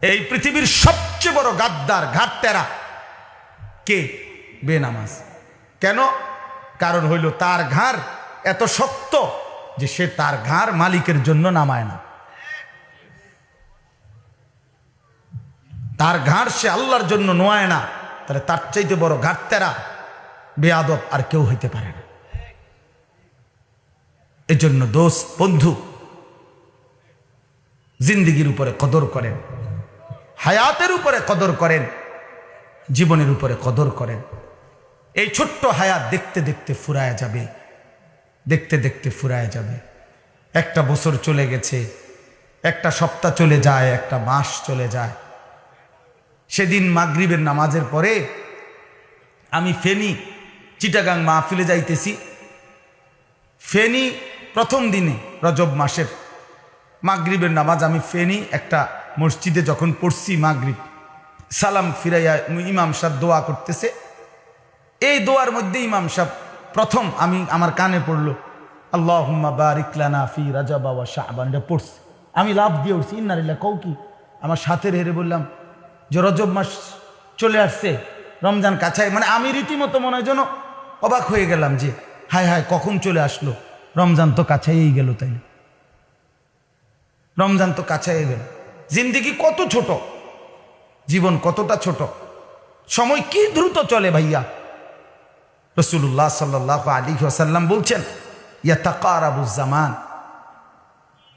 এই পৃথিবীর সবচেয়ে বড় গাদ্দার ঘাটতেরা কে? বেনামাজ। কেন? কারণ হইল তার ঘাড় এত শক্ত যে সে তার ঘাড় মালিকের জন্য নামায় না। তার ঘাড় সে আল্লাহর জন্য নোয়ায় না। তাহলে তার চাইতে বড় ঘাটতেরা বেয়াদব আর কেউ হইতে পারে না। এজন্য দোস্ত বন্ধু, জিন্দিগির উপরে কদর করেন, হায়াতের উপরে কদর করেন, জীবনের উপরে কদর করেন। এই ছোট্ট হায়াত দেখতে দেখতে ফুরায় যাবে, দেখতে দেখতে ফুরায় যাবে। একটা বছর চলে গেছে, একটা সপ্তাহ চলে যায়, একটা মাস চলে যায়। সেদিন মাগরিবের নামাজের পরে আমি ফেনী চিটাগাং মাহফিলে যাইতেছি। ফেনী প্রথম দিনে রজব মাসের মাগরিবের নামাজ আমি ফেনী একটা মসজিদে যখন পড়ছি, মাগরিব সালাম ফিরাইয়া ইমাম সাহেব দোয়া করতেছে। এই দোয়ার মধ্যে ইমাম সাহেব প্রথম আমার কানে পড়লো আল্লাহুম্মা বারিক লানা ফি রাজাব ওয়া শাবান। পড়ছি, আমি লাভ দিয়ে উঠছি, ইন্নালিল্লাহ কও কি। আমার সাথে হেরে বললাম যে রজব মাস চলে আসছে, রমজান কাছায়। মানে আমি রীতিমতো মনে হয় যেন অবাক হয়ে গেলাম যে হায় হায় কখন চলে আসলো, রমজান তো কাছাইয়েই গেল। তাই রমজান তো কাছাইয়ে গেল। জিন্দিগি কত ছোট, জীবন কতটা ছোট, সময় কি দ্রুত চলে ভাইয়া। রাসূলুল্লাহ সাল্লাল্লাহু আলাইহি ওয়াসাল্লাম বলছেন ইয়াতাকারাবুজ জামান,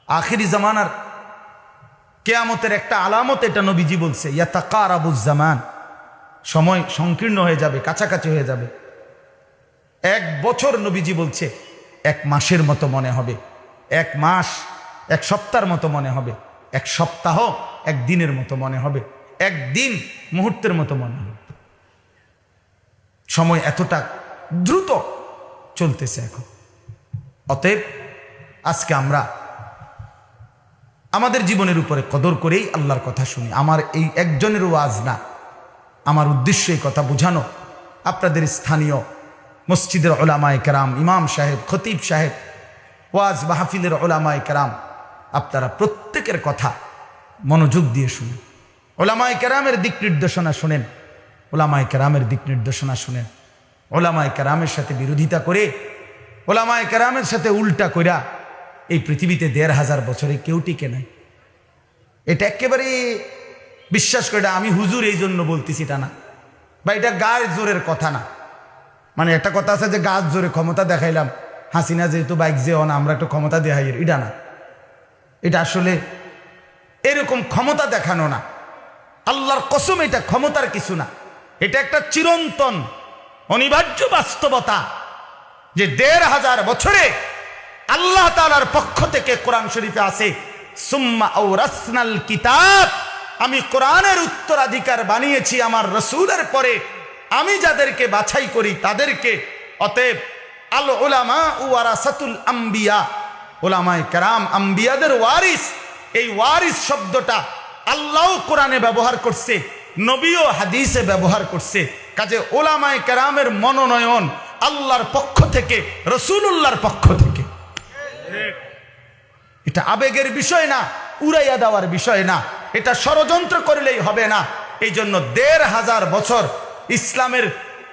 আখিরি জামানার কিয়ামতের একটা আলামত এটা নবীজি বলছে। ইয়াতাকারাবুজ জামান, সময় সংকীর্ণ হয়ে যাবে, কাছাকাছি হয়ে যাবে। এক বছর নবীজি বলছে এক মাসের মতো মনে হবে, এক মাস এক সপ্তাহের মতো মনে হবে, এক সপ্তাহ এক দিনের মতো মনে হবে, একদিন মুহূর্তের মতো মনে হবে। সময় এতটা দ্রুত চলতেছে এখন। অতএব আজকে আমরা আমাদের জীবনের উপরে কদর করেই আল্লাহর কথা শুনি। আমার এই একজনের ওয়াজ না, আমার উদ্দেশ্য এই কথা বোঝানো। আপনাদের স্থানীয় মসজিদের উলামায়ে কেরাম, ইমাম সাহেব, খতিব সাহেব, ওয়াজ মাহফিলের উলামায়ে কেরাম, আপনারা প্রত্যেকের কথা মনোযোগ দিয়ে শুনেন। উলামায়ে কেরামের দিক নির্দেশনা শুনেন, উলামায়ে কেরামের দিক নির্দেশনা শুনেন। উলামায়ে কেরামের সাথে বিরোধিতা করে, উলামায়ে কেরামের সাথে উল্টা কইরা এই পৃথিবীতে ১৫০০ বছরে কেউ টিকে নাই। এটা একেবারে বিশ্বাস করে, আমি হুজুর এই জন্য বলতেছি তা না, বা এটা গায়ের জোরের কথা না। মানে একটা কথা আছে যে গাছ জোরে ক্ষমতা দেখাইলাম, হাসিনা যেহেতু বাইক যেও না, আমরা একটু ক্ষমতা দেখাই, এটা না। এটা আসলে এরকম ক্ষমতা দেখানো না, আল্লাহর কসম এটা ক্ষমতার কিছু না। এটা একটা চিরন্তন অনিবার্য বাস্তবতা যে ১৫০০ বছরে আল্লাহ তাআলার পক্ষ থেকে কোরআন শরীফে আছে সুম্মা আওরাসনাল কিতাব, আমি কোরআনের উত্তরাধিকার বানিয়েছি আমার রাসূলের পরে, আমি যাদেরকে বাছাই করি তাদেরকে। অতএব আল উলামা ওয়ারাসাতুল আম্বিয়া, উলামায়ে কেরাম আম্বিয়াদের ওয়ারিস। এই ওয়ারিস শব্দটা আল্লাহ কোরআনে ব্যবহার করছে, নবীও হাদিসে ব্যবহার করছে। কাজে উলামায়ে কেরামের মনোনয়ন আল্লাহর পক্ষ থেকে, রাসূলুল্লাহর পক্ষ থেকে। এটা আবেগের বিষয় না, উড়াইয়া দেওয়ার বিষয় না, এটা ষড়যন্ত্র করলেই হবে না। এই জন্য ১৫০০ বছর ইসলামের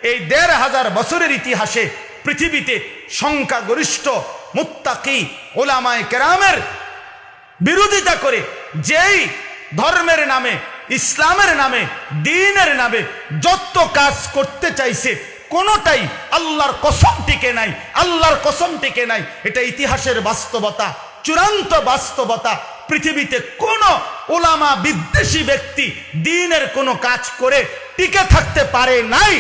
এই ১৫০০ বছরের ইতিহাসে পৃথিবীতে সংখ্যাগরিষ্ঠ মুত্তাকি উলামায়ে কেরামের বিরোধিতা করে যেই ধর্মের নামে, ইসলামের নামে, দ্বীনের নামে যত কাজ করতে চাইছে কোনোটাই আল্লাহর কসম টিকে নাই, আল্লাহর কসম টিকে নাই। এটা ইতিহাসের বাস্তবতা, চূড়ান্ত বাস্তবতা। পৃথিবীতে কোন উলামা বিদ্বেষী ব্যক্তি দ্বীনের কোনো কাজ করে টিকে থাকতে পারে নাই।